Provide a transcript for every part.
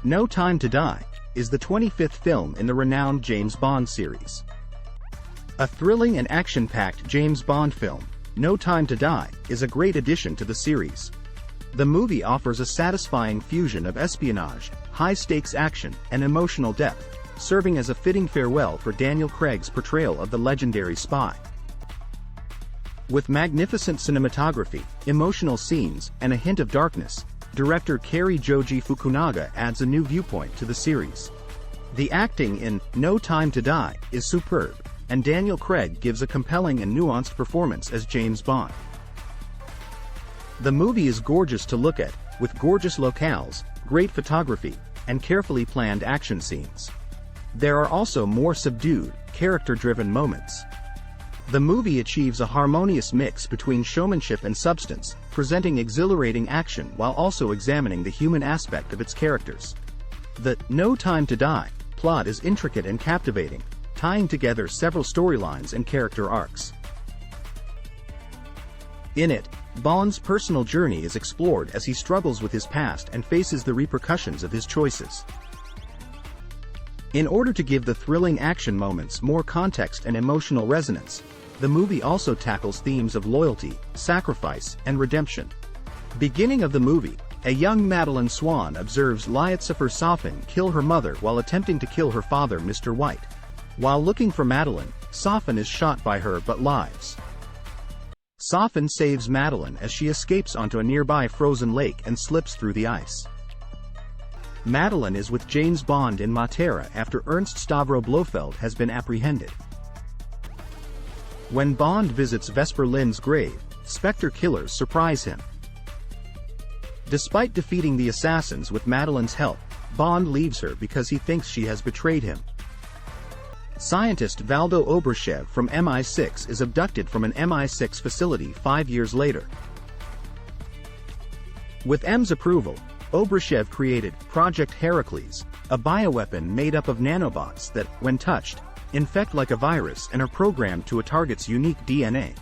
No Time to Die is the 25th film in the renowned James Bond series. A thrilling and action-packed James Bond film, No Time to Die is a great addition to the series. The movie offers a satisfying fusion of espionage, high-stakes action, and emotional depth, serving as a fitting farewell for Daniel Craig's portrayal of the legendary spy. With magnificent cinematography, emotional scenes, and a hint of darkness, director Cary Joji Fukunaga adds a new viewpoint to the series. The acting in No Time to Die is superb, and Daniel Craig gives a compelling and nuanced performance as James Bond. The movie is gorgeous to look at, with gorgeous locales, great photography, and carefully planned action scenes. There are also more subdued, character-driven moments. The movie achieves a harmonious mix between showmanship and substance, presenting exhilarating action while also examining the human aspect of its characters. The No Time to Die plot is intricate and captivating, tying together several storylines and character arcs. In it, Bond's personal journey is explored as he struggles with his past and faces the repercussions of his choices. In order to give the thrilling action moments more context and emotional resonance, the movie also tackles themes of loyalty, sacrifice, and redemption. Beginning of the movie, a young Madeline Swan observes Liatzifer Safin kill her mother while attempting to kill her father Mr. White. While looking for Madeline, Safin is shot by her but lives. Safin saves Madeline as she escapes onto a nearby frozen lake and slips through the ice. Madeline is with James Bond in Matera after Ernst Stavro Blofeld has been apprehended. When Bond visits Vesper Lynd's grave, Spectre killers surprise him. Despite defeating the assassins with Madeline's help, Bond leaves her because he thinks she has betrayed him. Scientist Valdo Obrashev from MI6 is abducted from an MI6 facility 5 years later. With M's approval, Obrashev created Project Heracles, a bioweapon made up of nanobots that, when touched, infect like a virus and are programmed to a target's unique DNA,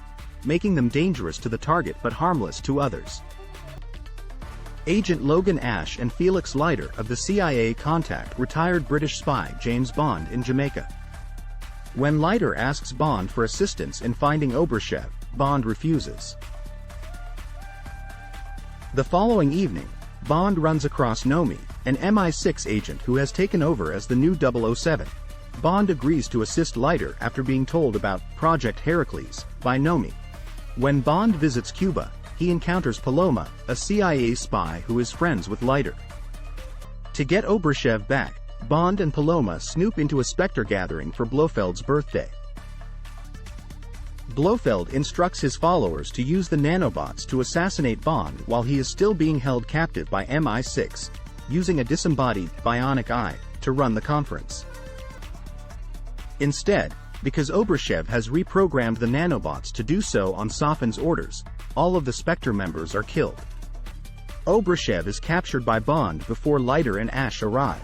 making them dangerous to the target but harmless to others. Agent Logan Ash and Felix Leiter of the CIA contact retired British spy James Bond in Jamaica. When Leiter asks Bond for assistance in finding Obrashev, Bond refuses. The following evening, Bond runs across Nomi, an MI6 agent who has taken over as the new 007. Bond agrees to assist Leiter after being told about Project Heracles by Nomi. When Bond visits Cuba, he encounters Paloma, a CIA spy who is friends with Leiter. To get Obrashev back, Bond and Paloma snoop into a Spectre gathering for Blofeld's birthday. Blofeld instructs his followers to use the nanobots to assassinate Bond while he is still being held captive by MI6, using a disembodied bionic eye to run the conference. Instead, because Obrashev has reprogrammed the nanobots to do so on Safin's orders, all of the Spectre members are killed. Obrashev is captured by Bond before Leiter and Ash arrive.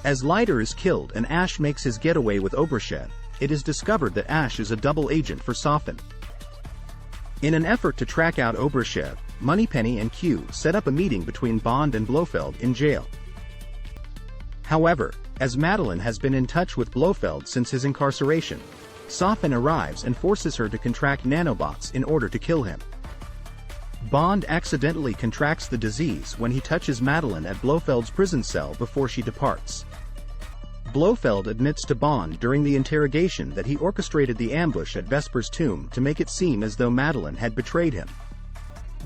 As Leiter is killed and Ash makes his getaway with Obrashev, it is discovered that Ash is a double agent for Safin. In an effort to track out Obrashev, Moneypenny and Q set up a meeting between Bond and Blofeld in jail. However, as Madeline has been in touch with Blofeld since his incarceration, Safin arrives and forces her to contract nanobots in order to kill him. Bond accidentally contracts the disease when he touches Madeline at Blofeld's prison cell before she departs. Blofeld admits to Bond during the interrogation that he orchestrated the ambush at Vesper's tomb to make it seem as though Madeline had betrayed him.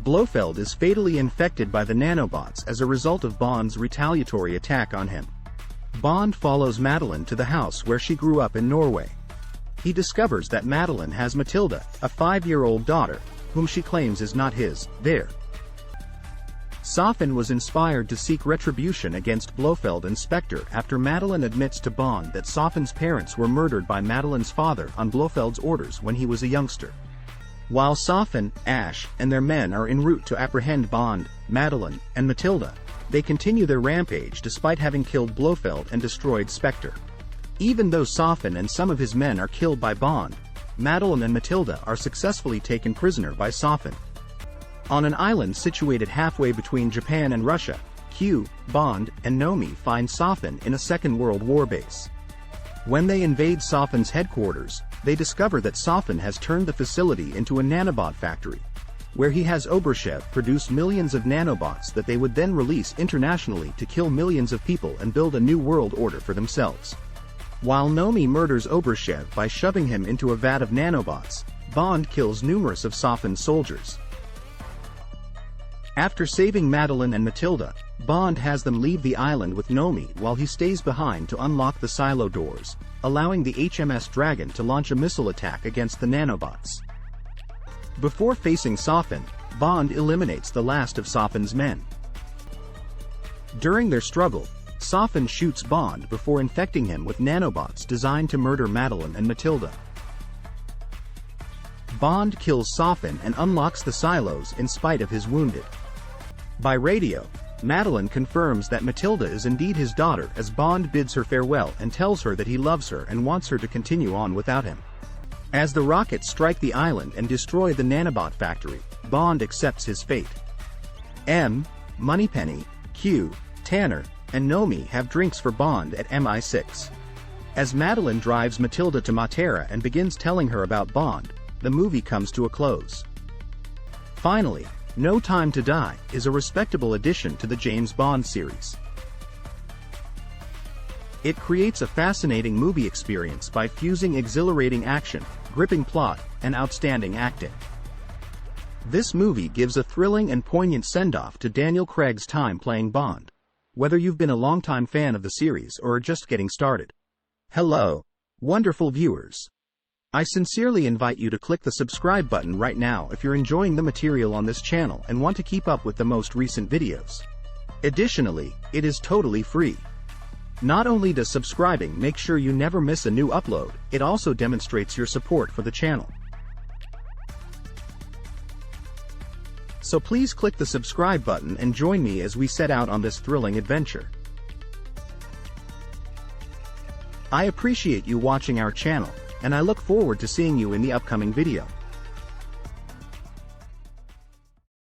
Blofeld is fatally infected by the nanobots as a result of Bond's retaliatory attack on him. Bond follows Madeline to the house where she grew up in Norway. He discovers that Madeline has Matilda, a 5-year-old daughter, whom she claims is not his. Safin was inspired to seek retribution against Blofeld and Spectre after Madeline admits to Bond that Safin's parents were murdered by Madeline's father on Blofeld's orders when he was a youngster. While Safin, Ash, and their men are en route to apprehend Bond, Madeline, and Matilda, they continue their rampage despite having killed Blofeld and destroyed Spectre. Even though Safin and some of his men are killed by Bond, Madeline and Matilda are successfully taken prisoner by Safin. On an island situated halfway between Japan and Russia, Q, Bond, and Nomi find Sofin in a Second World War base. When they invade Sofin's headquarters, they discover that Sofin has turned the facility into a nanobot factory, where he has Oberchev produce millions of nanobots that they would then release internationally to kill millions of people and build a new world order for themselves. While Nomi murders Oberchev by shoving him into a vat of nanobots, Bond kills numerous of Sofin's soldiers. After saving Madeline and Matilda, Bond has them leave the island with Nomi while he stays behind to unlock the silo doors, allowing the HMS Dragon to launch a missile attack against the nanobots. Before facing Sofin, Bond eliminates the last of Sofin's men. During their struggle, Sofin shoots Bond before infecting him with nanobots designed to murder Madeline and Matilda. Bond kills Sofin and unlocks the silos in spite of his wounded. By radio, Madeline confirms that Matilda is indeed his daughter as Bond bids her farewell and tells her that he loves her and wants her to continue on without him. As the rockets strike the island and destroy the nanobot factory, Bond accepts his fate. M, Moneypenny, Q, Tanner, and Nomi have drinks for Bond at MI6. As Madeline drives Matilda to Matera and begins telling her about Bond, the movie comes to a close. Finally, No Time to Die is a respectable addition to the James Bond series. It creates a fascinating movie experience by fusing exhilarating action, gripping plot, and outstanding acting. This movie gives a thrilling and poignant send-off to Daniel Craig's time playing Bond, whether you've been a longtime fan of the series or are just getting started. Hello, wonderful viewers. I sincerely invite you to click the subscribe button right now if you're enjoying the material on this channel and want to keep up with the most recent videos. Additionally, it is totally free. Not only does subscribing make sure you never miss a new upload, it also demonstrates your support for the channel. So please click the subscribe button and join me as we set out on this thrilling adventure. I appreciate you watching our channel, and I look forward to seeing you in the upcoming video.